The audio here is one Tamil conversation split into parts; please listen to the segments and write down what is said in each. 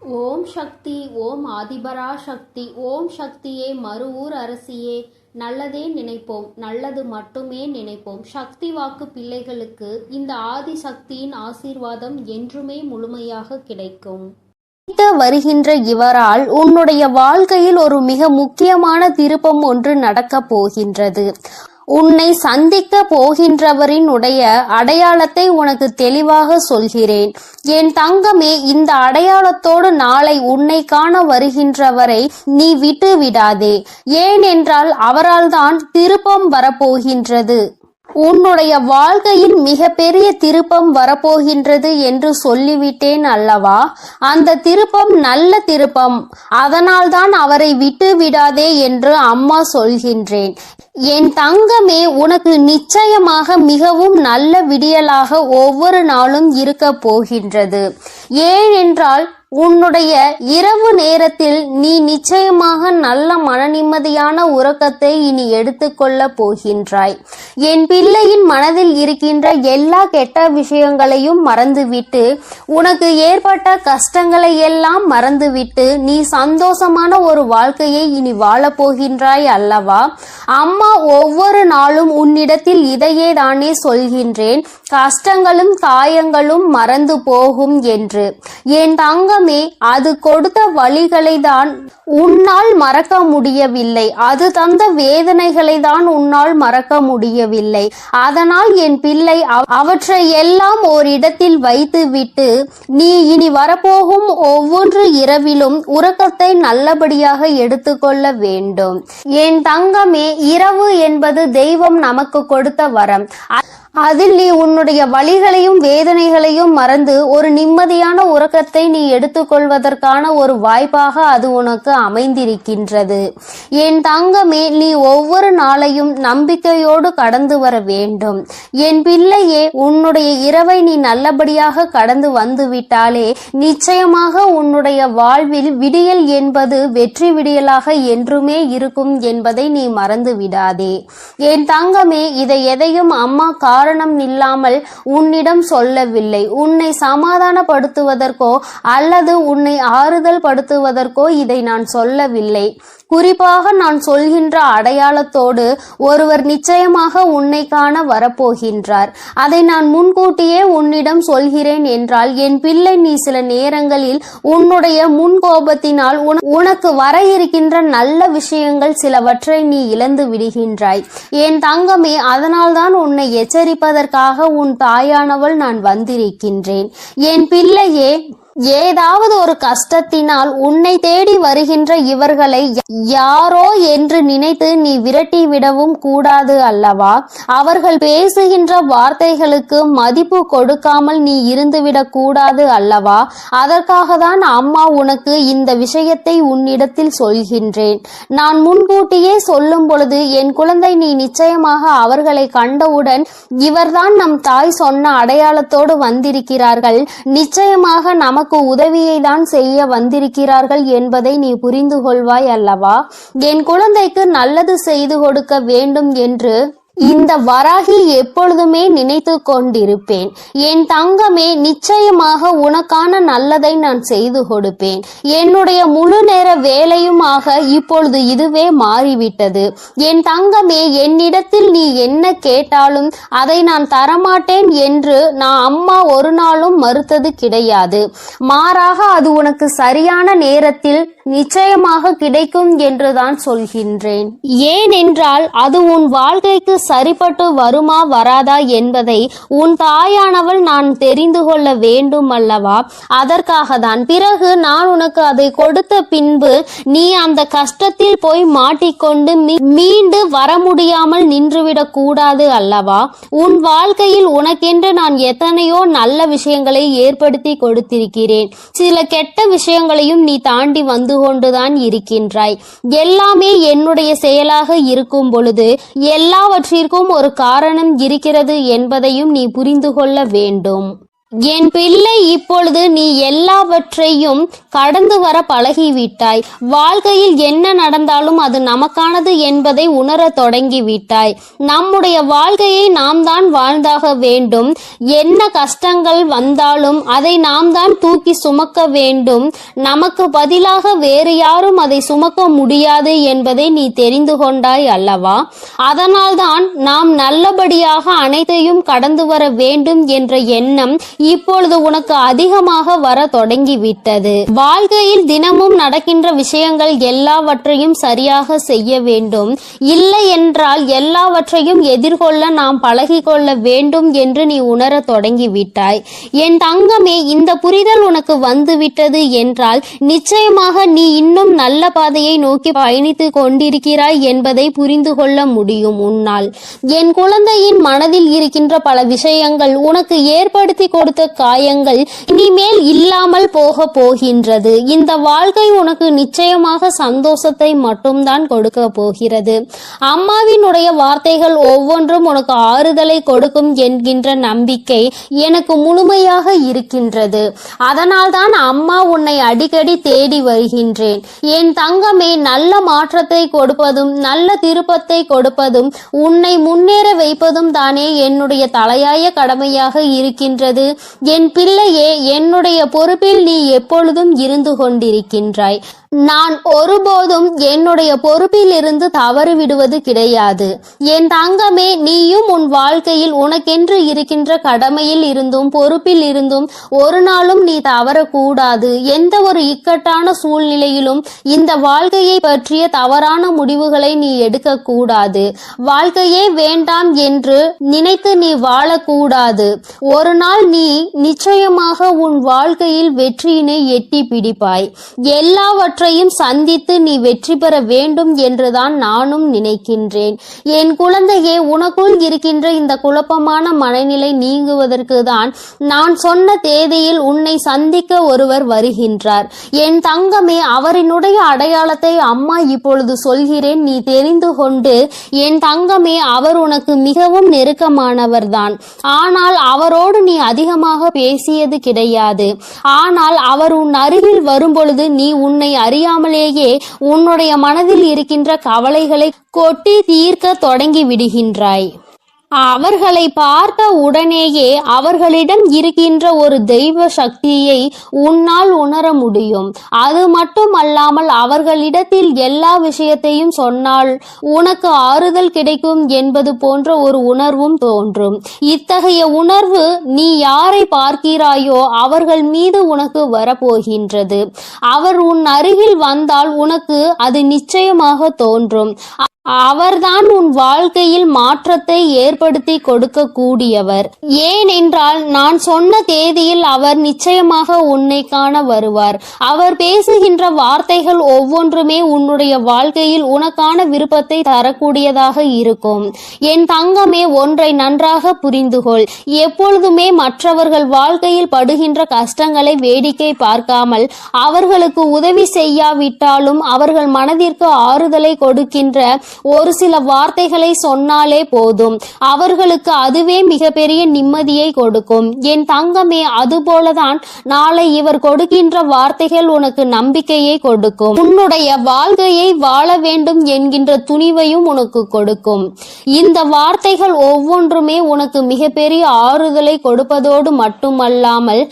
ஓம் சக்தி, ஓம் ஆதிபரா சக்தி, ஓம் சக்தியே, மறுவூர் அரசியே, நல்லதே நினைப்போம், நல்லது மட்டுமே நினைப்போம். சக்தி வாக்கு பிள்ளைகளுக்கு இந்த ஆதிசக்தியின் ஆசீர்வாதம் என்றுமே முழுமையாக கிடைக்கும். வருகின்ற இவரால் உன்னுடைய வாழ்க்கையில் ஒரு மிக முக்கியமான திருப்பம் ஒன்று நடக்கப் போகின்றது. உன்னை சந்திக்க போகின்றவரின் அடையாளத்தை உனக்கு தெளிவாக சொல்கிறேன். என் தங்கமே, இந்த அடையாளத்தோடு நாளை உன்னை காண வருகின்றவரை நீ விட்டு விடாதே. ஏனென்றால் அவரால் தான் திருப்பம் வரப்போகின்றது. உன்னுடைய வாழ்க்கையில் மிக பெரிய திருப்பம் வரப்போகின்றது என்று சொல்லிவிட்டேன் அல்லவா? அந்த திருப்பம் நல்ல திருப்பம். அதனால்தான் அவரை விட்டு விடாதே என்று அம்மா சொல்கின்றேன். என் தங்கமே, உனக்கு நிச்சயமாக மிகவும் நல்ல விடியலாக ஒவ்வொரு நாளும் இருக்க போகின்றது. ஏனென்றால் உன்னுடைய இரவு நேரத்தில் நீ நிச்சயமாக நல்ல மனநிம்மதியான உறக்கத்தை இனி எடுத்துக்கொள்ள போகின்றாய். என் பிள்ளையின் மனதில் இருக்கின்ற எல்லா கெட்ட விஷயங்களையும் மறந்துவிட்டு, உனக்கு ஏற்பட்ட கஷ்டங்களை எல்லாம் மறந்துவிட்டு நீ சந்தோஷமான ஒரு வாழ்க்கையை இனி வாழப் போகின்றாய் அல்லவா? அம்மா ஒவ்வொரு நாளும் உன்னிடத்தில் இதையே தானே சொல்கின்றேன், கஷ்டங்களும் காயங்களும் மறந்து போகும் என்று. என் தங்கமே, அது கொடுத்த வழிகளை தான் உன்னால் மறக்க முடியவில்லை. அது தந்த வேதனைகளை தான் உன்னால் மறக்க முடியவில்லை. அதனால் என் பிள்ளை, அவற்றை எல்லாம் ஓரிடத்தில் வைத்துவிட்டு நீ இனி வரப்போகும் ஒவ்வொரு இரவிலும் உறக்கத்தை நல்லபடியாக எடுத்துக்கொள்ள வேண்டும். என் தங்கமே, இரவு என்பது தெய்வம் நமக்கு கொடுத்த வரம். அதில் நீ உன்னுடைய வலிகளையும் வேதனைகளையும் மறந்து ஒரு நிம்மதியான உறக்கத்தை நீ எடுத்துக்கொள்வதற்கான ஒரு வாய்ப்பாக அது உனக்கு அமைந்திருக்கின்றது. என் தங்கமே, நீ ஒவ்வொரு நாளையும் நம்பிக்கையோடு கடந்து வர வேண்டும். என் பிள்ளையே, உன்னுடைய இரவை நீ நல்லபடியாக கடந்து வந்து விட்டாலே நிச்சயமாக உன்னுடைய வாழ்வில் விடியல் என்பது வெற்றி விடியலாக என்றுமே இருக்கும் என்பதை நீ மறந்து விடாதே. என் தங்கமே, இதை எதையும் அம்மா காரணம் இல்லாமல் உன்னிடம் சொல்லவில்லை. உன்னை சமாதானப்படுத்துவதற்கோ அல்லது உன்னை ஆறுதல் படுத்துவதற்கோ இதை நான் சொல்லவில்லை. குறிப்பாக நான் சொல்கின்ற அடையாளத்தோடு ஒருவர் நிச்சயமாக உன்னை காண வரப்போகின்றார். அதை நான் முன்கூட்டியே உன்னிடம் சொல்கிறேன் என்றால் என் பிள்ளை, நீ சில நேரங்களில் உன்னுடைய முன்கோபத்தினால் உனக்கு வர இருக்கின்ற நல்ல விஷயங்கள் சிலவற்றை நீ இழந்து விடுகின்றாய். என் தங்கமே, அதனால்தான் உன்னை எச்சரிப்பதற்காக உன் தாயானவள் நான் வந்திருக்கின்றேன். என் பிள்ளையே, ஏதாவது ஒரு கஷ்டத்தினால் உன்னை தேடி வருகின்ற இவர்களை யாரோ என்று நினைத்து நீ விரட்டி விடவும் கூடாது அல்லவா? அவர்கள் பேசுகின்ற வார்த்தைகளுக்கு மதிப்பு கொடுக்காமல் நீ இருந்துவிடக் கூடாது அல்லவா? அதற்காக தான் அம்மா உனக்கு இந்த விஷயத்தை உன்னிடத்தில் சொல்கின்றேன். நான் முன்கூட்டியே சொல்லும் பொழுது, என் குழந்தை, நீ நிச்சயமாக அவர்களை கண்டவுடன் இவர்தான் நம் தாய் சொன்ன அடையாளத்தோடு வந்திருக்கிறார்கள், நிச்சயமாக நமக்கு உதவியை தான் செய்ய வந்திருக்கிறார்கள் என்பதை நீ புரிந்து கொள்வாய் அல்லவா? என் குழந்தைக்கு நல்லது செய்து கொடுக்க வேண்டும் என்று இந்த வராகி எப்பொழுதுமே நினைத்து கொண்டிருப்பேன். என் தங்கமே, நிச்சயமாக உனக்கான நல்லதை நான் செய்து கொடுப்பேன். என்னுடைய முழு நேர வேலையுமாக இப்பொழுது இதுவே மாறிவிட்டது. என் தங்கமே, என்னிடத்தில் நீ என்ன கேட்டாலும் அதை நான் தரமாட்டேன் என்று நான் அம்மா ஒரு நாளும் மறுத்தது கிடையாது. மாறாக அது உனக்கு சரியான நேரத்தில் நிச்சயமாக கிடைக்கும் என்றுதான் சொல்கின்றேன். ஏனென்றால் அது உன் வாழ்க்கைக்கு சரிப்பட்டு வருமா வராதா என்பதை உன் தாயானவள் நான் தெரிந்து கொள்ள வேண்டும் அல்லவா? அதற்காக தான். பிறகு நான் உனக்கு அதை கொடுத்த பின்பு நீ அந்த கஷ்டத்தில் போய் மாட்டிக்கொண்டு மீண்டு வர முடியாமல் நின்றுவிடக் கூடாது அல்லவா? உன் வாழ்க்கையில் உனக்கென்று நான் எத்தனையோ நல்ல விஷயங்களை ஏற்படுத்தி கொடுத்திருக்கிறேன். சில கெட்ட விஷயங்களையும் நீ தாண்டி வந்து கொண்டுதான் இருக்கின்றாய். எல்லாமே என்னுடைய செயலாக இருக்கும் பொழுது எல்லாவற்றிற்கும் ஒரு காரணம் இருக்கிறது என்பதையும் நீ புரிந்து கொள்ள வேண்டும். என் பிள்ளை, இப்பொழுது நீ எல்லாவற்றையும் கடந்து வர பழகிவிட்டாய். வாழ்க்கையில் என்ன நடந்தாலும் அது நமக்கானது என்பதை உணர தொடங்கிவிட்டாய். நம்முடைய வாழ்க்கையை நாம் தான் வாழ்ந்தாக வேண்டும். என்ன கஷ்டங்கள் வந்தாலும் அதை நாம் தான் தூக்கி சுமக்க வேண்டும். நமக்கு பதிலாக வேறு யாரும் அதை சுமக்க முடியாது என்பதை நீ தெரிந்து கொண்டாய் அல்லவா? அதனால்தான் நாம் நல்லபடியாக அனைத்தையும் கடந்து வர வேண்டும் என்ற எண்ணம் இப்பொழுது உனக்கு அதிகமாக வர தொடங்கிவிட்டது. வாழ்க்கையில் தினமும் நடக்கின்ற விஷயங்கள் எல்லாவற்றையும் சரியாக செய்ய வேண்டும். இல்லை என்றால் எல்லாவற்றையும் எதிர்கொள்ள நாம் பழகிக்கொள்ள வேண்டும் என்று நீ உணர தொடங்கிவிட்டாய். என் தங்கமே, இந்த புரிதல் உனக்கு வந்துவிட்டது என்றால் நிச்சயமாக நீ இன்னும் நல்ல பாதையை நோக்கி பயணித்து கொண்டிருக்கிறாய் என்பதை புரிந்து கொள்ள முடியும் உன்னால். என் குழந்தையின் மனதில் இருக்கின்ற பல விஷயங்கள் உனக்கு ஏற்படுத்தி கொடுத்த காயங்கள் இனிமேல் இல்லாமல் போக போகின்றது. இந்த வாழ்க்கை உனக்கு நிச்சயமாக சந்தோஷத்தை மட்டும்தான் கொடுக்க போகிறது. அம்மாவினுடைய வார்த்தைகள் ஒவ்வொன்றும் உனக்கு ஆறுதலை கொடுக்கும் என்கின்ற நம்பிக்கை எனக்கு முழுமையாக இருக்கின்றது. அதனால்தான் அம்மா உன்னை அடிக்கடி தேடி வருகின்றேன். என் தங்கமே, நல்ல மாற்றத்தை கொடுப்பதும் நல்ல திருப்பத்தை கொடுப்பதும் உன்னை முன்னேற வைப்பதும் தானே என்னுடைய தலையாய கடமையாக இருக்கின்றது. என் பிள்ளையே, என்னுடைய பொறுப்பில் நீ எப்பொழுதும் இருந்து கொண்டிருக்கின்றாய். நான் ஒருபோதும் என்னுடைய பொறுப்பில் இருந்து தவறு விடுவது கிடையாது. என் தங்கமே, நீயும் உன் வாழ்க்கையில் உனக்கென்று இருக்கின்ற கடமையில் இருந்தும் பொறுப்பில் இருந்தும் ஒரு நாளும் நீ தவறக்கூடாது. எந்த ஒரு இக்கட்டான சூழ்நிலையிலும் இந்த வாழ்க்கையை பற்றிய தவறான முடிவுகளை நீ எடுக்கக்கூடாது. வாழ்க்கையே வேண்டாம் என்று நினைத்து நீ வாழக்கூடாது. ஒரு நாள் நீ நிச்சயமாக உன் வாழ்க்கையில் வெற்றியினை எட்டி பிடிப்பாய். எல்லாவற்றையும் சந்தித்து நீ வெற்றி பெற வேண்டும் என்றுதான் நானும் நினைக்கின்றேன். என் குழந்தையே, உனக்குள் இருக்கின்ற இந்த குழப்பமான மனநிலை நீங்குவதற்கு தான் நான் சொன்ன தேதியில் உன்னை சந்திக்க ஒருவர் வருகின்றார். என் தங்கமே, அவரினுடைய அடையாளத்தை அம்மா இப்பொழுது சொல்கிறேன், நீ தெரிந்து கொண்டு. என் தங்கமே, அவர் உனக்கு மிகவும் நெருக்கமானவர்தான். ஆனால் அவரோடு நீ அதிகமாக பேசியது கிடையாது. ஆனால் அவர் உன் அருகில் வரும்பொழுது நீ உன்னை அறியாமலேயே உன்னுடைய மனதில் இருக்கின்ற கவலைகளை கொட்டி தீர்க்க தொடங்கி விடுகின்றாய். அவர்களை பார்த்த உடனேயே அவர்களிடம் இருக்கின்ற ஒரு தெய்வ சக்தியை உன்னால் உணர முடியும். அது மட்டுமல்லாமல் அவர்களிடத்தில் எல்லா விஷயத்தையும் சொன்னால் உனக்கு ஆறுதல் கிடைக்கும் என்பது போன்ற ஒரு உணர்வும் தோன்றும். இத்தகைய உணர்வு நீ யாரை பார்க்கிறாயோ அவர்கள் மீது உனக்கு வரப்போகின்றது. அவர் உன் அருகில் வந்தால் உனக்கு அது நிச்சயமாக தோன்றும். அவர்தான் உன் வாழ்க்கையில் மாற்றத்தை ஏற்படுத்தி கொடுக்க கூடியவர். ஏனென்றால் நான் சொன்ன தேதியில் அவர் நிச்சயமாக உன்னை காண வருவார். அவர் பேசுகின்ற வார்த்தைகள் ஒவ்வொன்றுமே உன்னுடைய வாழ்க்கையில் உனக்கான விருப்பத்தை தரக்கூடியதாக இருக்கும். என் தங்கமே, ஒன்றை நன்றாக புரிந்துகொள். எப்பொழுதுமே மற்றவர்கள் வாழ்க்கையில் படுகின்ற கஷ்டங்களை வேடிக்கை பார்க்காமல் அவர்களுக்கு உதவி செய்யாவிட்டாலும் அவர்கள் மனதிற்கு ஆறுதலை கொடுக்கின்ற ஒரு சில வார்த்தைகளை சொன்னாலே போதும். அவர்களுக்கு அதுவே மிகப்பெரிய நிம்மதியை கொடுக்கும். என் தங்கமே, அதுபோலதான் நாளை இவர் கொடுக்கின்ற வார்த்தைகள் உனக்கு நம்பிக்கையை கொடுக்கும். உன்னுடைய வாழ்க்கையை வாழ வேண்டும் என்கின்ற துணிவையும் உனக்கு கொடுக்கும். இந்த வார்த்தைகள் ஒவ்வொன்றுமே உனக்கு மிகப்பெரிய ஆறுதலை கொடுப்பதோடு மட்டுமல்லாமல்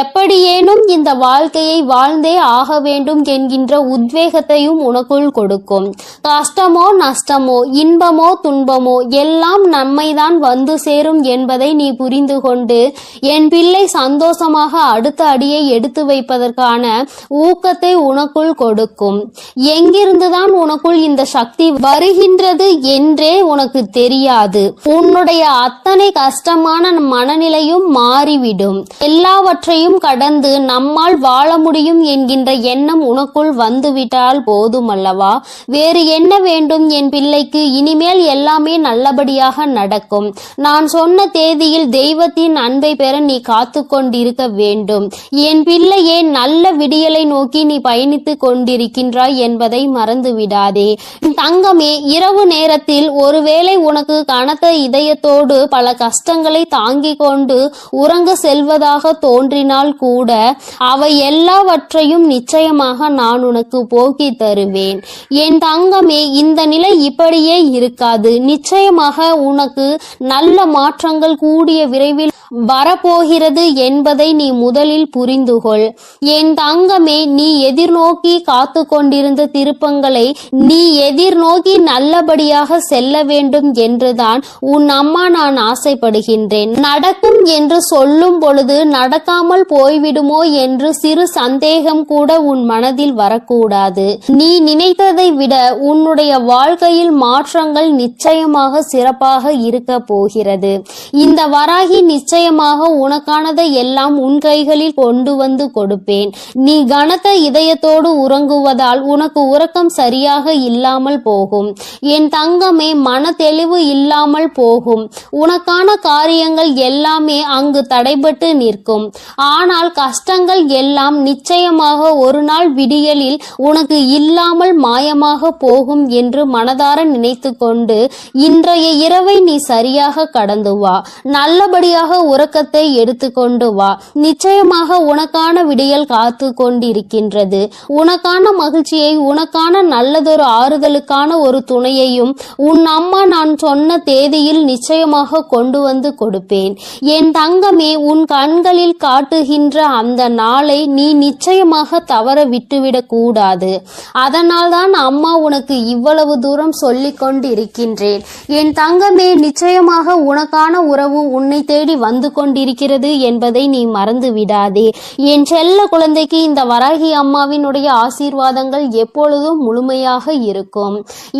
எப்படியேனும் இந்த வாழ்க்கையை வாழ்ந்தே ஆக வேண்டும் என்கின்ற உத்வேகத்தையும் உனக்குள் கொடுக்கும். கஷ்டமோ நஷ்டமோ இன்பமோ துன்பமோ எல்லாம் நம்மைதான் வந்து சேரும் என்பதை நீ புரிந்து கொண்டு என் பிள்ளை சந்தோஷமாக அடுத்த அடியை எடுத்து வைப்பதற்கான ஊக்கத்தை உனக்குள் கொடுக்கும். எங்கிருந்துதான் உனக்குள் இந்த சக்தி வருகின்றது என்றே உனக்கு தெரியாது. உன்னுடைய அத்தனை கஷ்டமான மனநிலையும் மாறிவிடும். எல்லாவற்றையும் கடந்து நம்மால் வாழ முடியும் என்கின்ற எண்ணம் உனக்குள் வந்துவிட்டால் போதுமல்லவா? வேறு என்ன வேண்டும் என் பிள்ளைக்கு இனிமேல் எல்லாமே நல்லபடியாக நடக்கும். நான் சொன்ன தேதியில் தெய்வத்தின் அன்பை பெற நீ காத்து கொண்டிருக்க வேண்டும். என் பிள்ளையே, நல்ல விடியலை நோக்கி நீ பயணித்து கொண்டிருக்கின்றாய் என்பதை மறந்து விடாதே. தங்கமே, இரவு நேரத்தில் ஒருவேளை உனக்கு கனத்த இதயத்தோடு பல கஷ்டங்களை தாங்கிக் கொண்டு உறங்க செல்வதாக தோன்றினால் கூட அவை எல்லாவற்றையும் நிச்சயமாக நான் உனக்கு போக்கி தருவேன். என் தங்கமே, இந்த நிலை இப்படியே இருக்காது. நிச்சயமாக உனக்கு நல்ல மாற்றங்கள் கூடிய விரைவில் வரப்போகிறது என்பதை நீ முதலில் புரிந்துகொள். என் தங்கமே, நீ எதிர்நோக்கி காத்து கொண்டிருந்த திருப்பங்களை நீ எதிர்நோக்கி நல்லபடியாக செல்ல வேண்டும் என்றுதான் உன் அம்மா நான் ஆசைப்படுகின்றேன். நடக்கும் என்று சொல்லும் பொழுது நடக்காமல் போய்விடுமோ என்று சிறு சந்தேகம் கூட உன் மனதில் வரக்கூடாது. நீ நினைத்ததை விட உன்னுடைய வாழ்க்கையில் மாற்றங்கள் நிச்சயமாக சிறப்பாக இருக்க போகிறது. இந்த வராகி நிச்சயமாக உனக்கானதை எல்லாம் உன் கைகளில் கொண்டு வந்து கொடுப்பேன். நீ கனத்த இதயத்தோடு உறங்குவதால் உனக்கு உறக்கம் சரியாக இல்லாமல் போகும். என் தங்கமே, மன தெளிவு இல்லாமல் போகும். உனக்கான காரியங்கள் எல்லாமே அங்கு தடைபட்டு நிற்கும். ஆனால் கஷ்டங்கள் எல்லாம் நிச்சயமாக ஒரு நாள் விடியலில் உனக்கு இல்லாமல் மாயமாக போகும் என்று மனதார நினைத்து கொண்டு இன்றைய இரவை நீ சரியாக கடந்து வா. நல்லபடியாக உறக்கத்தை எடுத்துக்கொண்டு வா. நிச்சயமாக உனக்கான விடியல் காத்து கொண்டிருக்கின்றது. உனக்கான மகிழ்ச்சியை, உனக்கான நல்லதொரு ஆறுதலுக்கான ஒரு துணையையும் உன் அம்மா நான் சொன்ன தேதியில் நிச்சயமாக கொண்டு வந்து கொடுப்பேன். என் தங்கமே, உன் கண்களில் காட்டுகின்ற அந்த நாளை நீ நிச்சயமாக தவற விட்டுவிடக் கூடாது. அதனால்தான் அம்மா உனக்கு இவ்வளவு தூரம் சொல்லிக் கொண்டிருக்கின்றேன். என் தங்கமே, நிச்சயமாக உனக்கான உறவு உன்னை தேடி வந்து கொண்டிருக்கிறது என்பதை நீ மறந்து விடாதே. என் செல்ல குழந்தைக்கு இந்த வராகி அம்மாவினுடைய ஆசீர்வாதங்கள் எப்பொழுதும் முழுமையாக இருக்கும்.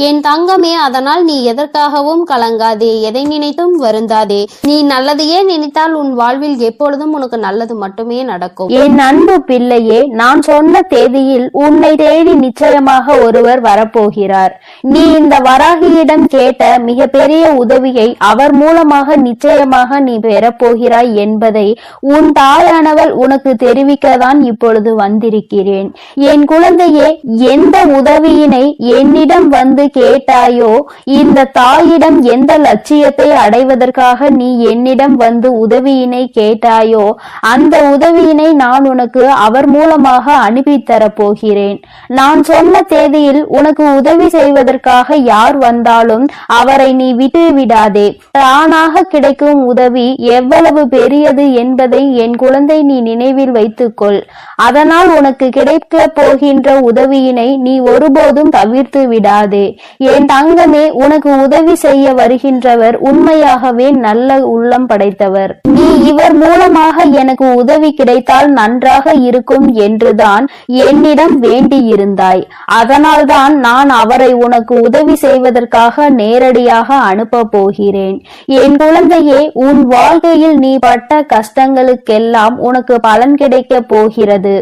என் தங்கமே, அதனால் நீ எதற்காகவும் கலங்காதே, எதை நினைத்தும் வருந்தாதே. நீ நல்லதையே நினைத்தால் உன் வாழ்வில் எப்பொழுதும் உனக்கு நல்லது மட்டுமே நடக்கும். என் அன்பு பிள்ளையே, நான் சொன்ன தேதியில் உன்னை தேடி நிச்சயமாக ஒருவர் வரப்போகிறார். நீ இந்த வராகியிடம் கேட்ட மிகப்பெரிய உதவியை அவர் மூலமாக நிச்சயமாக நீ பெறப்போகிறாய் என்பதை உன் தாயானவள் உனக்கு தெரிவிக்கத்தான் இப்பொழுது வந்திருக்கிறேன். என் குழந்தையே, எந்த உதவியினை என்னிடம் வந்து கேட்டாயோ, இந்த தாயிடம் எந்த லட்சியத்தை அடைவதற்காக நீ என்னிடம் வந்து உதவியினை கேட்டாயோ, அந்த உதவியினை நான் உனக்கு அவர் மூலமாக அனுப்பி தரப்போகிறேன். நான் சொன்ன தேதியில் உனக்கு உதவி செய்வதற்காக யார் வந்தாலும் அவரை நீ விட்டு விடாதே. தானாக கிடைக்கும் உதவி எவ்வளவு பெரியது என்பதை என் குழந்தை நீ நினைவில் வைத்துக்கொள். அதனால் உனக்கு கிடைக்க போகின்ற உதவியினை நீ ஒருபோதும் தவிர்த்து விடாதே. என் தங்கமே, உனக்கு உதவி செய்ய வருகின்றவர் உண்மையாகவே நல்ல உள்ளம் படைத்தவர். நீ இவர் மூலமாக எனக்கு உதவி கிடைத்தால் நன்றாக இருக்கும் என்றுதான் என்னிடம் வேண்டியிருந்தாய். அதனால்தான் நான் அவரை உனக்கு உதவி செய்வதற்காக நேரடியாக அனுப்ப போகிறேன். என் குழந்தையே, உன் வாழ்க்கையில் நீ பட்ட கஷ்டங்களுக்கெல்லாம் உனக்கு பலன் கிடைக்க போகிறது.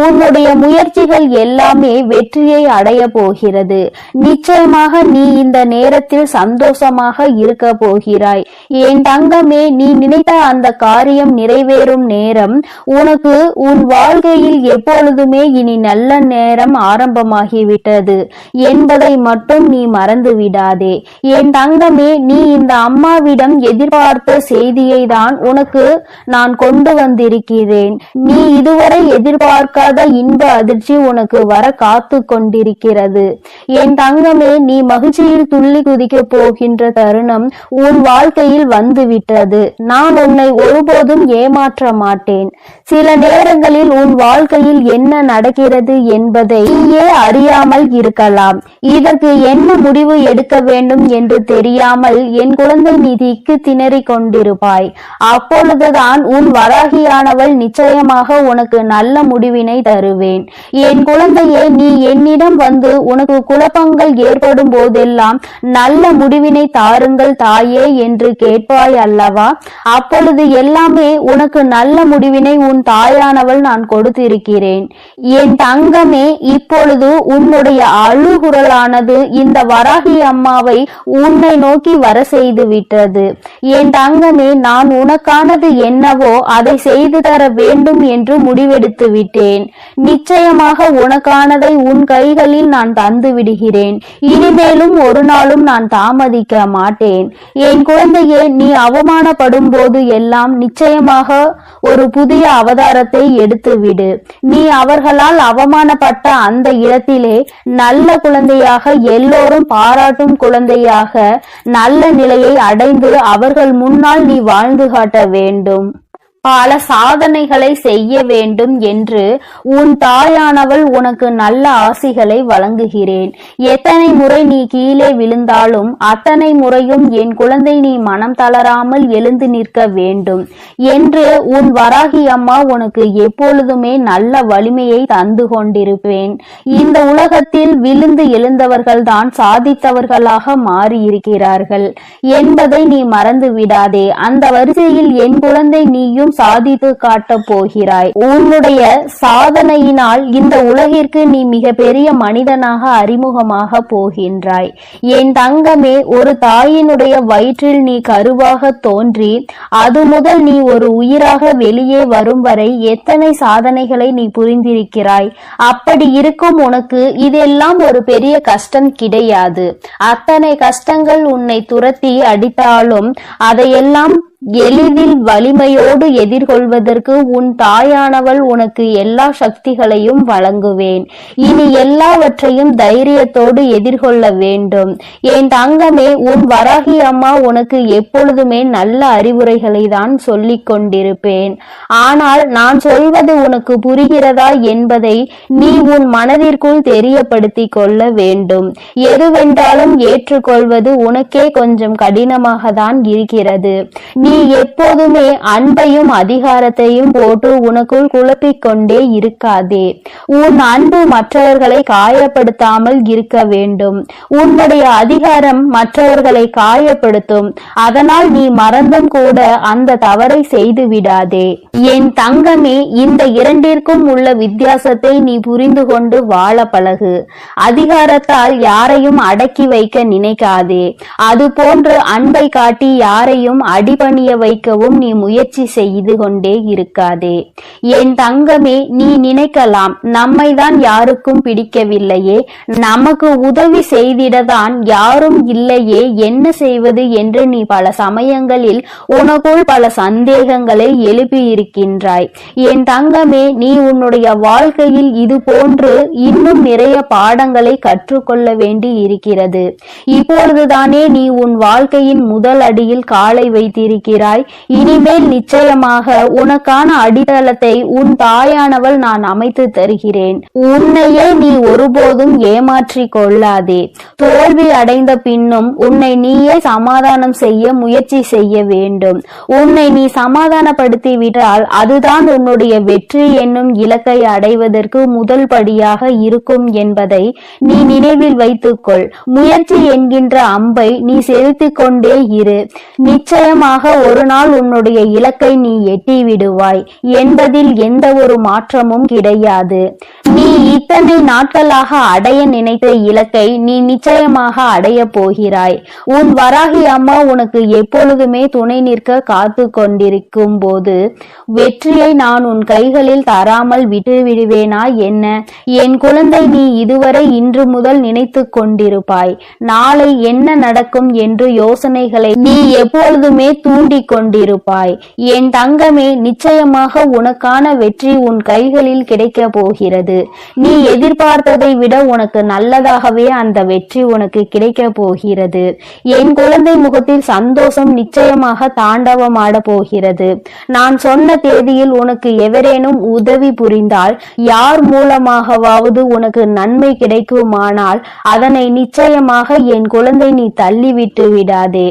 உன்னுடைய முயற்சிகள் எல்லாமே வெற்றியை அடைய போகிறது. நிச்சயமாக நீ இந்த நேரத்தில் சந்தோஷமாக இருக்க போகிறாய். என் தங்கமே, நீ நினைத்த அந்த காரியம் நிறைவேறும் நேரம் உனக்கு உன் வாழ்க்கையில் எப்பொழுதுமே இனி நல்ல நேரம் ஆரம்பமாகிவிட்டது என்பதை மட்டும் நீ மறந்து விடாதே. என் தங்கமே, நீ இந்த அம்மாவிடம் எதிர்பார்த்த செய்தியை தான் உனக்கு நான் கொண்டு வந்திருக்கிறேன். நீ இதுவரை எதிர்பார்க்காத இன்ப அதிர்ச்சி உனக்கு வர காத்து கொண்டிருக்கிறது. என் தங்கமே, நீ மகிழ்ச்சியில் துள்ளி குதிக்க போகின்ற தருணம் உன் வாழ்க்கையில் வந்துவிட்டது. நான் உன்னை ஒருபோதும் ஏமாற்ற மாட்டேன். சில நேரங்களில் உன் வாழ்க்கையில் என்ன நடக்கிறது என்பதை நீயே அறியாமல் இருக்கலாம். இதற்கு என்ன முடிவு எடுக்க வேண்டும் என்று தெரியாமல் என் குழந்தை நீ திக்கு திணறி கொண்டிருப்பாய். அப்பொழுதுதான் உன் வராகியானவள் நிச்சயமாக உனக்கு நல்ல முடிவினை தருவேன். என் குழந்தையே, நீ என்னிடம் வந்து உனக்கு குழப்பங்கள் ஏற்படும் போதெல்லாம் நல்ல முடிவினை தாருங்கள் தாயே என்று கேட்பாய் அல்லவா? அப்பொழுது எல்லாமே உனக்கு நல்ல முடிவினை உன் தாயானவள் நான் கொடுத்திருக்கிறேன். என் தங்கமே, இப்பொழுது உன்னுடைய அழுகுரலானது இந்த வராகி அம்மாவை உன்னை நோக்கி வர செய்து விட்டது. என் தங்கமே, நான் உனக்கானது என்னவோ அதை செய்து தர வேண்டும் என்று முடிவெடுத்து விட்டேன். நிச்சயமாக உனக்கானதை உன் கைகளில் நான் தந்து விடுகிறேன். இனிமேலும் ஒரு நாளும் நான் தாமதிக்க மாட்டேன். என் குழந்தையே, நீ அவமானப்படும் போது எல்லாம் நிச்சயமாக ஒரு புதிய அவதாரத்தை எடுத்து விடு. நீ அவர்களால் அவமானப்பட்ட அந்த இடத்திலே நல்ல குழந்தையாக, எல்லோரும் பாராட்டும் குழந்தையாக நல்ல நிலையை அடைந்து அவர்கள் முன்னால் நீ வாழ்ந்து காட்ட வேண்டும். பல சாதனைகளை செய்ய வேண்டும் என்று உன் தாயானவள் உனக்கு நல்ல ஆசிகளை வழங்குகிறேன். எத்தனை முறை நீ கீழே விழுந்தாலும் அத்தனை முறையும் என் குழந்தை நீ மனம் தளராமல் எழுந்து நிற்க வேண்டும் என்று உன் வராகி அம்மா உனக்கு எப்பொழுதுமே நல்ல வலிமையை தந்து கொண்டிருப்பேன். இந்த உலகத்தில் விழுந்து எழுந்தவர்கள்தான் சாதித்தவர்களாக மாறியிருக்கிறார்கள் என்பதை நீ மறந்து விடாதே. அந்த வரிசையில் என் குழந்தை நீயும் சாதித்து காட்டப் போகிறாய். உன்னுடைய சாதனையினால் இந்த உலகிற்கு நீ மிக பெரிய மனிதனாக அறிமுகமாக போகின்றாய். என் தங்கமே, ஒரு தாயினுடைய வயிற்றில் நீ கருவாக தோன்றி அது முதல் நீ ஒரு உயிராக வெளியே வரும் வரை எத்தனை சாதனைகளை நீ புரிந்திருக்கிறாய். அப்படி இருக்கும் உனக்கு இதெல்லாம் ஒரு பெரிய கஷ்டம் கிடையாது. அத்தனை கஷ்டங்கள் உன்னை துரத்தி அடித்தாலும் அதையெல்லாம் எளிதில் வலிமையோடு எதிர்கொள்வதற்கு உன் தாயானவள் உனக்கு எல்லா சக்திகளையும் வழங்குவேன். இனி எல்லாவற்றையும் தைரியத்தோடு எதிர்கொள்ள வேண்டும். என் தங்கமே, உன் வராகி அம்மா உனக்கு எப்பொழுதுமே நல்ல அறிவுரைகளை தான் சொல்லிக் கொண்டிருப்பேன். ஆனால் நான் சொல்வது உனக்கு புரிகிறதா என்பதை நீ உன் மனதிற்குள் தெரியப்படுத்தி கொள்ள வேண்டும். எதுவென்றாலும் ஏற்றுக்கொள்வது உனக்கே கொஞ்சம் கடினமாக தான் இருக்கிறது. நீ எப்போதுமே அன்பையும் அதிகாரத்தையும் போட்டு உனக்குள் குழப்பிக் கொண்டே இருக்காதே. உன் அன்பு மற்றவர்களை காயப்படுத்தாமல் இருக்க வேண்டும். உன்னுடைய அதிகாரம் மற்றவர்களை காயப்படுத்தும். அதனால் நீ மறந்தும் கூட அந்த தவறை செய்து விடாதே. என் தங்கமே, இந்த இரண்டிற்கும் உள்ள வித்தியாசத்தை நீ புரிந்து கொண்டு வாழ பழகு. அதிகாரத்தால் யாரையும் அடக்கி வைக்க நினைக்காதே. அது போன்று அன்பை காட்டி யாரையும் அடிபணிய வைக்கவும் நீ முயற்சி செய்து கொண்டே இருக்காதே. என் தங்கமே, நீ நினைக்கலாம், நம்மை தான் யாருக்கும் பிடிக்கவில்லையே, நமக்கு உதவி செய்திடதான் யாரும் இல்லையே, என்ன செய்வது என்று நீ பல சமயங்களில் உனக்குள் பல சந்தேகங்களை எழுப்பி இருக்கின்றாய். என் தங்கமே, நீ உன்னுடைய வாழ்க்கையில் இது போன்று இன்னும் நிறைய பாடங்களை கற்றுக்கொள்ள வேண்டி இருக்கிறது. இப்பொழுதுதானே நீ உன் வாழ்க்கையின் முதல் அடியில் காலை வைத்திருக்கிறாய். இனிமேல் நிச்சயமாக உனக்கான அடித்தளத்தை உன் தாயானவள் நான் அமைத்து தருகிறேன். உன்னையே நீ ஒருபோதும் ஏமாற்றி கொள்ளாதே. தோல்வி அடைந்த பின்னும் உன்னை நீயே சமாதானம் செய்ய முயற்சி செய்ய வேண்டும். உன்னை நீ சமாதானப்படுத்தி விட்டால் அதுதான் உன்னுடைய வெற்றி என்னும் இலக்கை அடைவதற்கு முதல் படியாக இருக்கும் என்பதை நீ நினைவில் வைத்துக்கொள். முயற்சி என்கின்ற அம்பை நீ செலுத்திக் கொண்டே இரு. நிச்சயமாக ஒரு நாள் உன்னுடைய இலக்கை நீ எட்டி விடுவாய் என்பதில் எந்த ஒரு மாற்றமும் கிடையாது. நீ இத்தனை நாட்களாக அடைய நினைத்த இலக்கை நீ நிச்சயமாக அடைய போகிறாய். உன் வராகி அம்மா உனக்கு எப்பொழுதுமே துணை நிற்க காத்து கொண்டிருக்கும் போது வெற்றியை நான் உன் கைகளில் தராமல் விட்டு விடுவேனா என்ன? என் குழந்தை, நீ இதுவரை இன்று முதல் நினைத்து கொண்டிருப்பாய். நாளை என்ன நடக்கும் என்று யோசனைகளை நீ எப்பொழுதுமே தூண்டி கொண்டிருப்பாய். என் தங்கமே, நிச்சயமாக உனக்கான வெற்றி உன் கைகளில் கிடைக்க போகிறது. நீ எதிர்பார்த்ததை விட உனக்கு நல்லதாகவே அந்த வெற்றி உனக்கு கிடைக்க போகிறது. என் குழந்தை முகத்தில் சந்தோஷம் நிச்சயமாக தாண்டவமாட போகிறது. நான் சொன்ன தேதியில் உனக்கு எவரேனும் உதவி புரிந்தால், யார் மூலமாகவாவது உனக்கு நன்மை கிடைக்குமானால் அதனை நிச்சயமாக என் குழந்தை நீ தள்ளிவிட்டு விடாதே.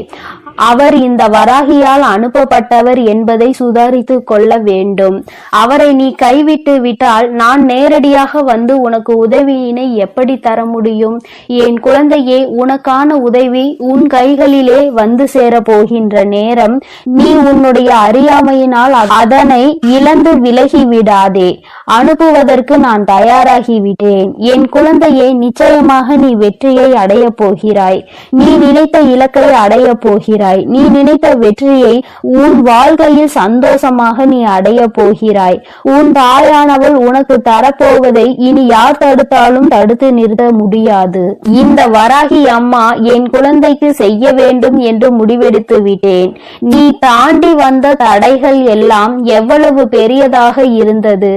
அவர் இந்த வராகியால் அனுப்பப்பட்டவர் என்பதை சுதாரித்துக் கொள்ள வேண்டும். அவரை நீ கைவிட்டு விட்டால் நான் நேரடியாக வந்து உனக்கு உதவியினை எப்படி தர முடியும்? என் குழந்தையே, உனக்கான உதவி உன் கைகளிலே வந்து சேர போகின்ற நேரம். நீ உன்னுடைய அறியாமையினால் அதனை இழந்து விலகி விடாதே. அனுப்புவதற்கு நான் தயாராகிவிட்டேன். என் குழந்தையே, நிச்சயமாக நீ வெற்றியை அடைய போகிறாய். நீ நினைத்த இலக்கை அடைய போகிறாய். நீ நினைத்த வெற்றியை உன் வாழ்க்கையில் சந்தோஷமாக நீ அடைய போகிறாய். உன் தாயானவள் உனக்கு தரப்போவதை இனி யார் தடுத்தாலும் தடுத்து நிறுத்த முடியாது. இந்த வராகி அம்மா என் குழந்தைக்கு செய்ய வேண்டும் என்று முடிவெடுத்து விட்டேன். நீ தாண்டி வந்த தடைகள் எல்லாம் எவ்வளவு பெரியதாக இருந்தது.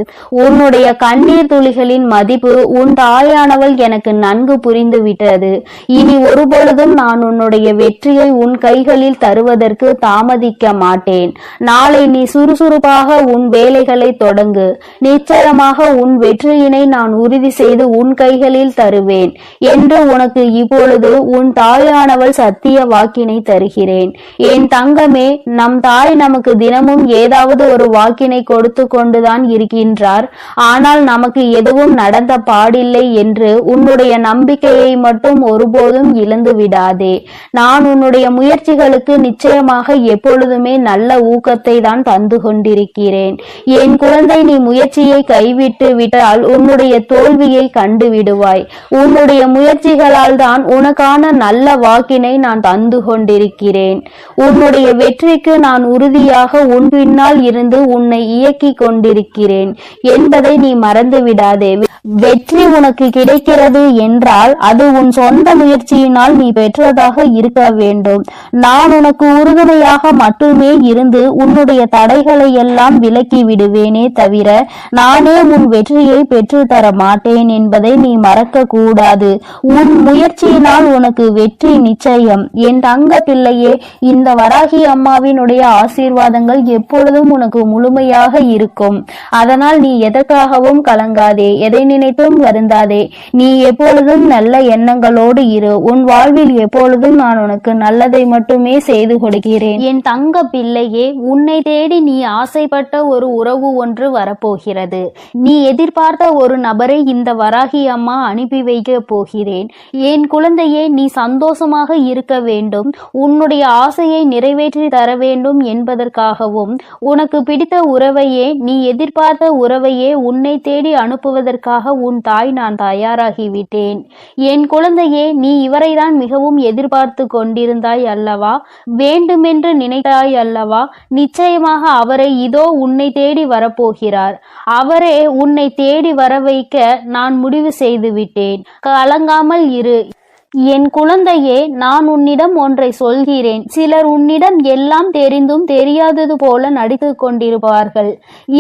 உன்னுடைய கண்ணீர் துளிகளின் மதிப்பு உன் தாயானவள் எனக்கு நன்கு புரிந்து விட்டது. இனி ஒருபொழுதும் நான் உன்னுடைய வெற்றியை உன் கைகளில் தருவதற்கு தாமதிக்க மாட்டேன். நாளை நீ சுறுசுறுப்பாக உன் வேலைகளை தொடங்கு. நிச்சயமாக உன் வெற்றியினை நான் உறுதி செய்து உன் கைகளில் தருவேன் என்று உனக்கு இப்பொழுது உன் தாயானவள் சத்திய வாக்கினை தருகிறேன். என் தங்கமே, நம் தாய் நமக்கு தினமும் ஏதாவது ஒரு வாக்கினை கொடுத்து கொண்டுதான் இருக்கின்றார். ஆனால் நமக்கு எதுவும் நடந்த பாடில்லை என்று உன்னுடைய நம்பிக்கையை மட்டும் ஒருபோதும் இழந்து விடாதே. நான் உன்னுடைய முயற்சிகளுக்கு நிச்சயமாக எப்பொழுதுமே நல்ல ஊக்கத்தை தான் தந்து கொண்டிருக்கிறேன். என் குழந்தை, நீ முயற்சியை கைவிட்டு விட்டால் உன்னுடைய தோல்வியை கண்டு விடுவாய். உன்னுடைய முயற்சிகளால் தான் உனக்கான நல்ல வாக்கினை நான் தந்து கொண்டிருக்கிறேன். உன்னுடைய வெற்றிக்கு நான் உறுதியாக உன் பின்னால் இருந்து உன்னை இயக்கி கொண்டிருக்கிறேன் என்பதை நீ மறந்து விடாதே. வெற்றி உனக்கு கிடைக்கிறது என்றால் அது உன் சொந்த முயற்சியினால் நீ பெற்றதாக இருக்க வேண்டும். நான் உனக்கு உறுதுணையாக மட்டுமே இருந்து உன்னுடைய தடைகளை எல்லாம் விலக்கி விடுவேனே தவிர நானே உன் வெற்றியை பெற்று தர மாட்டேன் என்பதை நீ மறக்க கூடாது. உன் முயற்சியினால் உனக்கு வெற்றி நிச்சயம். என் தங்க பிள்ளையே, இந்த வராகி அம்மாவினுடைய ஆசீர்வாதங்கள் எப்பொழுதும் உனக்கு முழுமையாக இருக்கும். அதனால் நீ எதற்காகவும் கலங்காதே, எதை நினைத்தும் வருந்தாதே. நீ எப்பொழுதும் நல்ல எண்ணங்களோடு இரு. உன் வாழ்வில் எப்பொழுதும் நான் உனக்கு நல்லதை மட்டுமே செய்து கொடுக்கிறேன். என் தங்க பிள்ளையே, உன்னை தேடி நீ ஆசைப்பட்ட ஒரு உறவு ஒன்று வரப்போகிறது. நீ எதிர்பார்த்த ஒரு நபரை இந்த வராகி அம்மா அனுப்பி வைக்க போகிறேன். என் குழந்தையே, நீ சந்தோஷமாக இருக்க வேண்டும், உன்னுடைய ஆசையை நிறைவேற்றி தர வேண்டும் என்பதற்காகவும் உனக்கு பிடித்த உறவையே, நீ எதிர்பார்த்த உறவையே உன்னை தேடி அனுப்புவதற்காக உன் தாய் நான் தயாராகிவிட்டேன். என் குழந்தையே, நீ இவரைதான் மிகவும் எதிர்பார்த்து கொண்டிருந்தாய் அல்லவா? வேண்டுமென்று நினைத்தாய் அல்லவா? நிச்சயமாக அவரை இதோ உன்னை தேடி வரப்போகிறார். அவரே உன்னை தேடி வர வைக்க நான் முடிவு செய்து விட்டேன். கலங்காமல் இரு. என் குழந்தையே, நான் உன்னிடம் ஒன்றை சொல்கிறேன். சிலர் உன்னிடம் எல்லாம் தெரிந்தும் தெரியாதது போல நடித்து கொண்டிருப்பார்கள்.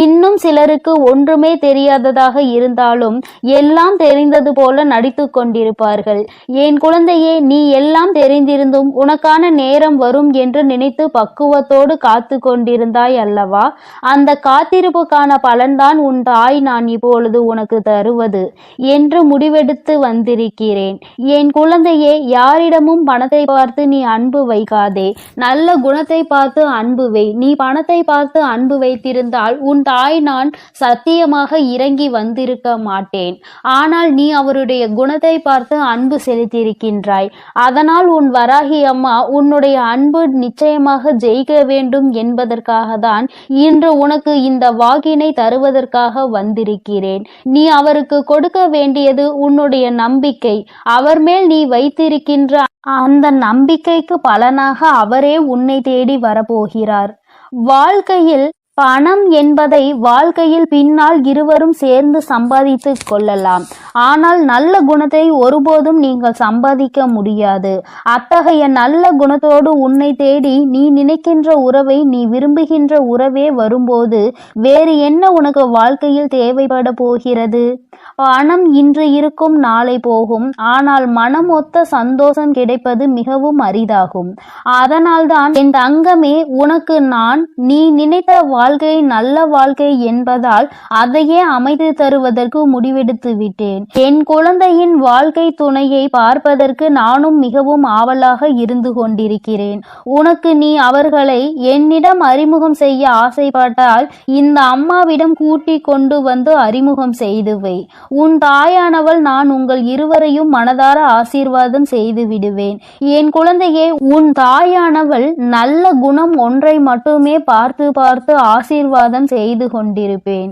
இன்னும் சிலருக்கு ஒன்றுமே தெரியாததாக இருந்தாலும் எல்லாம் தெரிந்தது போல நடித்து கொண்டிருப்பார்கள். என் குழந்தையே, நீ எல்லாம் தெரிந்திருந்தும் உனக்கான நேரம் வரும் என்று நினைத்து பக்குவத்தோடு காத்து கொண்டிருந்தாய் அல்லவா? அந்த காத்திருப்புக்கான பலன்தான் உன் தாய் நான் இப்பொழுது உனக்கு தருவது என்று முடிவெடுத்து வந்திருக்கிறேன். என் குழந்தையே, யாரிடமும் பணத்தை பார்த்து நீ அன்பு வைக்காதே. நல்ல குணத்தை பார்த்து அன்பு வை. நீ பணத்தை பார்த்து அன்பு வைத்திருந்தால் உன் தாய் நான் சத்தியமாக இறங்கி வந்திருக்க மாட்டேன். ஆனால் நீ அவருடைய குணத்தை பார்த்து அன்பு செலுத்தியிருக்கின்றாய். அதனால் உன் வராகி அம்மா உன்னுடைய அன்பு நிச்சயமாக ஜெயிக்க வேண்டும் என்பதற்காக தான் இன்று உனக்கு இந்த வாக்கினை தருவதற்காக வந்திருக்கிறேன். நீ அவருக்கு கொடுக்க வேண்டியது உன்னுடைய நம்பிக்கை. அவர் மேல் நீ வைத்திருக்கின்ற அந்த நம்பிக்கைக்கு பலனாக அவரே உன்னை தேடி வரப்போகிறார். வாழ்க்கையில் பணம் என்பதை வாழ்க்கையில் பின்னால் இருவரும் சேர்ந்து சம்பாதித்து கொள்ளலாம். ஆனால் நல்ல குணத்தை ஒருபோதும் நீங்கள் சம்பாதிக்க முடியாது. அத்தகைய நல்ல குணத்தோடு உன்னை தேடி நீ நினைக்கின்ற உறவை, நீ விரும்புகின்ற உறவே வரும்போது வேறு என்ன உனக்கு வாழ்க்கையில் தேவைப்பட போகிறது? பணம் இன்று இருக்கும், நாளை போகும். ஆனால் மனம் ஒத்த சந்தோஷம் கிடைப்பது மிகவும் அரிதாகும். அதனால்தான் என் தங்கமே, உனக்கு நான் நீ நினைத்த வாழ்க்கை நல்ல வாழ்க்கை என்பதால் அதையே அமைத்து தருவதற்கு முடிவெடுத்து விட்டேன். என் குழந்தையின் வாழ்க்கை துணையை பார்ப்பதற்கு நானும் மிகவும் ஆவலாக இருந்து கொண்டிருக்கிறேன். உனக்கு நீ அவர்களை என்னிடம் அறிமுகம் செய்ய ஆசைப்பட்டால் இந்த அம்மாவிடம் கூட்டிக் கொண்டு வந்து அறிமுகம் செய்து வை. உன் தாயானவள் நான் உங்கள் இருவரையும் மனதார ஆசீர்வாதம் செய்து விடுவேன். என் குழந்தையே, உன் தாயானவள் நல்ல குணம் ஒன்றை மட்டுமே பார்த்து பார்த்து ஆசீர்வாதம் செய்து கொண்டிருப்பேன்.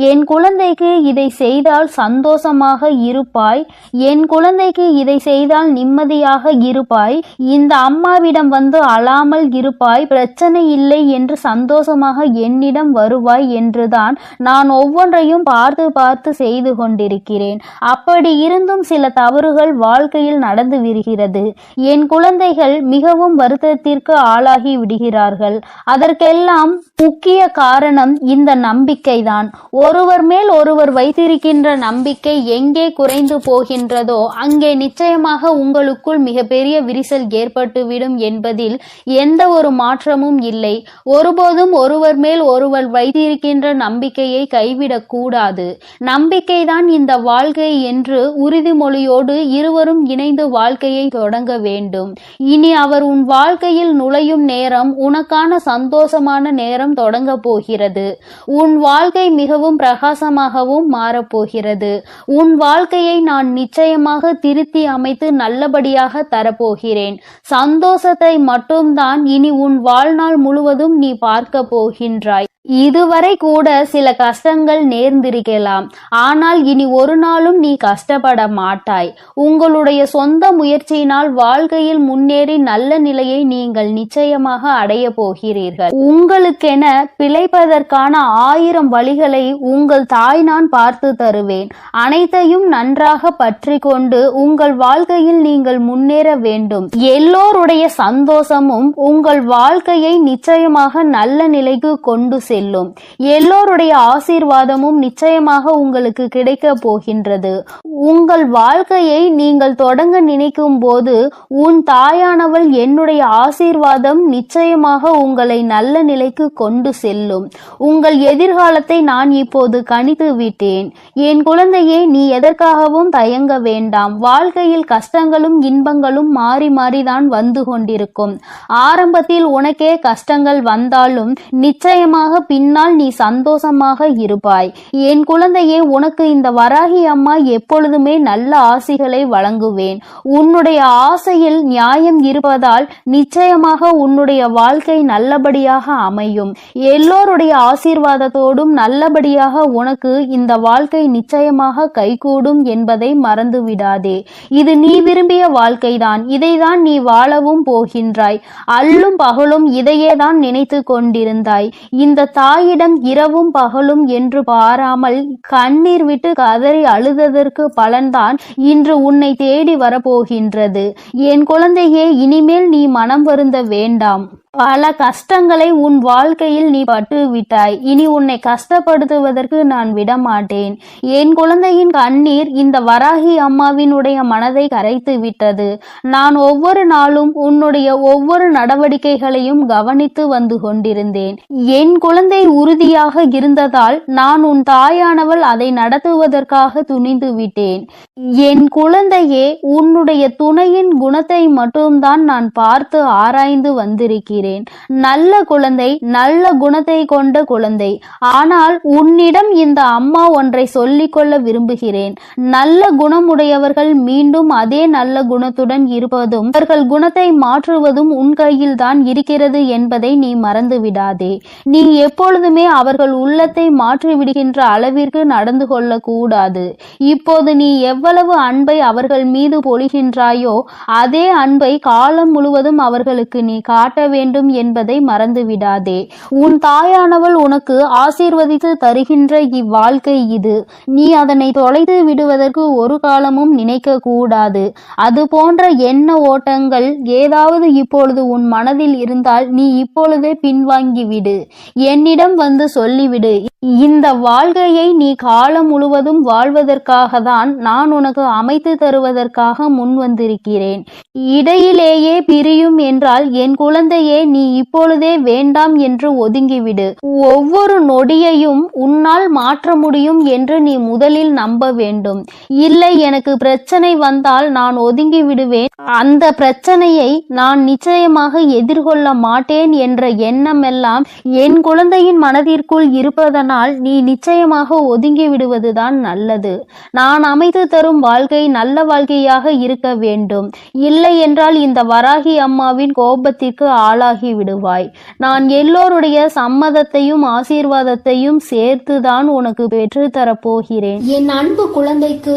என் குழந்தைக்கு இதை செய்தால் சந்தோஷமாக இருப்பாய். என் குழந்தைக்கு இதை செய்தால் நிம்மதியாக இருப்பாய். இந்த அம்மாவிடம் வந்து அழாமல் இருப்பாய். பிரச்சனை இல்லை என்று சந்தோஷமாக என்னிடம் வருவாய் என்றுதான் நான் ஒவ்வொன்றையும் பார்த்து பார்த்து செய்து கொண்டிருக்கிறேன். அப்படி இருந்தும் சில தவறுகள் வாழ்க்கையில் நடந்து வருகிறது. என் குழந்தைகள் மிகவும் வருத்தத்திற்கு ஆளாகி விடுகிறார்கள். அதற்கெல்லாம் முக்கிய காரணம் இந்த நம்பிக்கைதான். ஒருவர் மேல் ஒருவர் வைத்திருக்கின்ற நம்பிக்கை எங்கே குறைந்து போகின்றதோ அங்கே நிச்சயமாக உங்களுக்குள் மிகப்பெரிய விரிசல் ஏற்பட்டுவிடும் என்பதில் எந்த ஒரு மாற்றமும் இல்லை. ஒருபோதும் ஒருவர் மேல் ஒருவர் வைத்திருக்கின்ற நம்பிக்கையை கைவிடக் கூடாது. நம்பிக்கைதான் இந்த வாழ்க்கை என்று உறுதிமொழியோடு இருவரும் இணைந்து வாழ்க்கையை தொடங்க வேண்டும். இனி அவர் உன் வாழ்க்கையில் நுழையும் நேரம் உனக்கான சந்தோஷமான நேரம் தொடங்க போகிறது. உன் வாழ்க்கை மிகவும் பிரகாசமாகவும் மாறப்போகிறது. உன் வாழ்க்கையை நான் நிச்சயமாக திருத்தி அமைத்து நல்லபடியாக தரப்போகிறேன். சந்தோஷத்தை மட்டும்தான் இனி உன் வாழ்நாள் முழுவதும் நீ பார்க்க போகின்றாய். இதுவரை கூட சில கஷ்டங்கள் நேர்ந்திருக்கலாம். ஆனால் இனி ஒரு நாளும் நீ கஷ்டப்பட மாட்டாய். உங்களுடைய சொந்த முயற்சியினால் வாழ்க்கையில் முன்னேறி நல்ல நிலையை நீங்கள் நிச்சயமாக அடைய போகிறீர்கள். உங்களுக்கென பிழைப்பதற்கான 1000 வழிகளை உங்கள் தாய் நான் பார்த்து தருவேன். அனைத்தையும் நன்றாக பற்றி கொண்டு உங்கள் வாழ்க்கையில் நீங்கள் முன்னேற வேண்டும். எல்லோருடைய சந்தோஷமும் உங்கள் வாழ்க்கையை நிச்சயமாக நல்ல நிலைக்கு கொண்டு செல்லும். எல்லோருடைய ஆசீர்வாதமும் நிச்சயமாக உங்களுக்கு கிடைக்க போகின்றது. உங்கள் வாழ்க்கையை நீங்கள் தொடங்க நினைக்கும் போது உன் தாயானவள் என்னுடைய ஆசீர்வாதம் நிச்சயமாக உங்களை நல்ல நிலைக்கு கொண்டு செல்லும். உங்கள் எதிர்காலத்தை நான் இப்போது கணித்து விட்டேன். என் குழந்தையே, நீ எதற்காகவும் தயங்க வேண்டாம். வாழ்க்கையில் கஷ்டங்களும் இன்பங்களும் மாறி மாறிதான் வந்து கொண்டிருக்கும். ஆரம்பத்தில் உனக்கே கஷ்டங்கள் வந்தாலும் நிச்சயமாக பின்னால் நீ சந்தோஷமாக இருப்பாய். என் குழந்தையே, உனக்கு இந்த வராகி அம்மா எப்பொழுதுமே நல்ல ஆசிகளை வழங்குவேன். உன்னுடைய ஆசையில் நியாயம் இருப்பதால் நிச்சயமாக உன்னுடைய வாழ்க்கை நல்லபடியாக அமையும். எல்லோருடைய ஆசீர்வாதத்தோடும் நல்லபடியாக உனக்கு இந்த வாழ்க்கை நிச்சயமாக கைகூடும் என்பதை மறந்து விடாதே. இது நீ விரும்பிய வாழ்க்கைதான். இதைதான் நீ வாழவும் போகின்றாய். அல்லும் பகலும் இதையே தான் நினைத்து கொண்டிருந்தாய். இந்த தாயிடம் இரவும் பகலும் என்று பாராமல் கண்ணீர் விட்டு கதறி அழுததற்கு பலன்தான் இன்று உன்னை தேடி வரப்போகின்றது. என் குழந்தையே, இனிமேல் நீ மனம் வருந்த வேண்டாம். பல கஷ்டங்களை உன் வாழ்க்கையில் நீ பட்டு விட்டாய். இனி உன்னை கஷ்டப்படுத்துவதற்கு நான் விடமாட்டேன். என் குழந்தையின் கண்ணீர் இந்த வராகி அம்மாவினுடைய மனதை கரைத்து விட்டது. நான் ஒவ்வொரு நாளும் உன்னுடைய ஒவ்வொரு நடவடிக்கைகளையும் கவனித்து வந்து கொண்டிருந்தேன். என் குழந்தை உறுதியாக இருந்ததால் நான் உன் தாயானவள் அதை நடத்துவதற்காக துணிந்து விட்டேன். என் குழந்தையே, உன்னுடைய துணையின் குணத்தை மட்டும்தான் நான் பார்த்து ஆராய்ந்து வந்திருக்கிறேன். நல்ல குழந்தை, நல்ல குணத்தை கொண்ட குழந்தை. ஆனால் உன்னிடம் இந்த அம்மா ஒன்றை சொல்லிக்கொள்ள விரும்புகிறேன். நல்ல குணமுடையவர்கள் மீண்டும் அதே நல்ல குணத்துடன் இருப்பதும் அவர்கள் குணத்தை மாற்றுவதும் உன் கையில் தான் இருக்கிறது என்பதை நீ மறந்து விடாதே. நீ எப்பொழுதுமே அவர்கள் உள்ளத்தை மாற்றி விடுகின்ற அளவிற்கு நடந்து கொள்ள கூடாது. இப்போது நீ எவ்வளவு அன்பை அவர்கள் மீது பொழிகின்றாயோ அதே அன்பை காலம் முழுவதும் அவர்களுக்கு நீ காட்ட வேண்டும் என்பதை மறந்து விடாதே. உன் தாயானவள் உனக்கு ஆசீர்வதித்து தருகின்ற இவ்வாழ்க்கை இது. நீ அதனை தொலைத்து விடுவதற்கு ஒரு காலமும் நினைக்க கூடாது. அது போன்ற எண்ண ஓட்டங்கள் ஏதாவது இப்பொழுது உன் மனதில் இருந்தால் நீ இப்பொழுதே பின்வாங்கி விடு. என்னிடம் வந்து சொல்லிவிடு. இந்த வாழ்க்கையை நீ காலம் முழுவதும் வாழ்வதற்காக தான் நான் உனக்கு அமைத்து தருவதற்காக முன் வந்திருக்கிறேன். இடையிலேயே பிரியும் என்றால் என் குழந்தையே, நீ இப்பொழுதே வேண்டாம் என்று ஒதுங்கிவிடு. ஒவ்வொரு நொடியையும் உன்னால் மாற்ற முடியும் என்று நீ முதலில் நம்ப வேண்டும். இல்லை, எனக்கு பிரச்சனை வந்தால் நான் ஒதுங்கி விடுவேன், அந்த பிரச்சனையை நான் நிச்சயமாக எதிர்கொள்ள மாட்டேன் என்ற எண்ணமெல்லாம் என் குழந்தையின் மனதிற்குள் இருப்பதனால் நீ நிச்சயமாக ஒதுங்கி விடுவதுதான் நல்லது. நான் அமைத்து தரும் வாழ்க்கை நல்ல வாழ்க்கையாக இருக்க வேண்டும். இல்லை என்றால் இந்த வராகி அம்மாவின் கோபத்திற்கு ஆளாகி விடுவாய். நான் எல்லோருடைய சம்மதத்தையும் ஆசீர்வாதத்தையும் சேர்த்துதான் உனக்கு பெற்று தரப்போகிறேன். என் அன்பு குழந்தைக்கு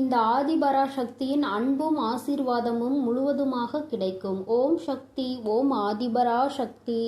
இந்த ஆதிபராசக்தியின் அன்பும் ஆசீர்வாதமும் முழுவதுமாக கிடைக்கும். ஓம் சக்தி, ஓம் ஆதிபராசக்தி.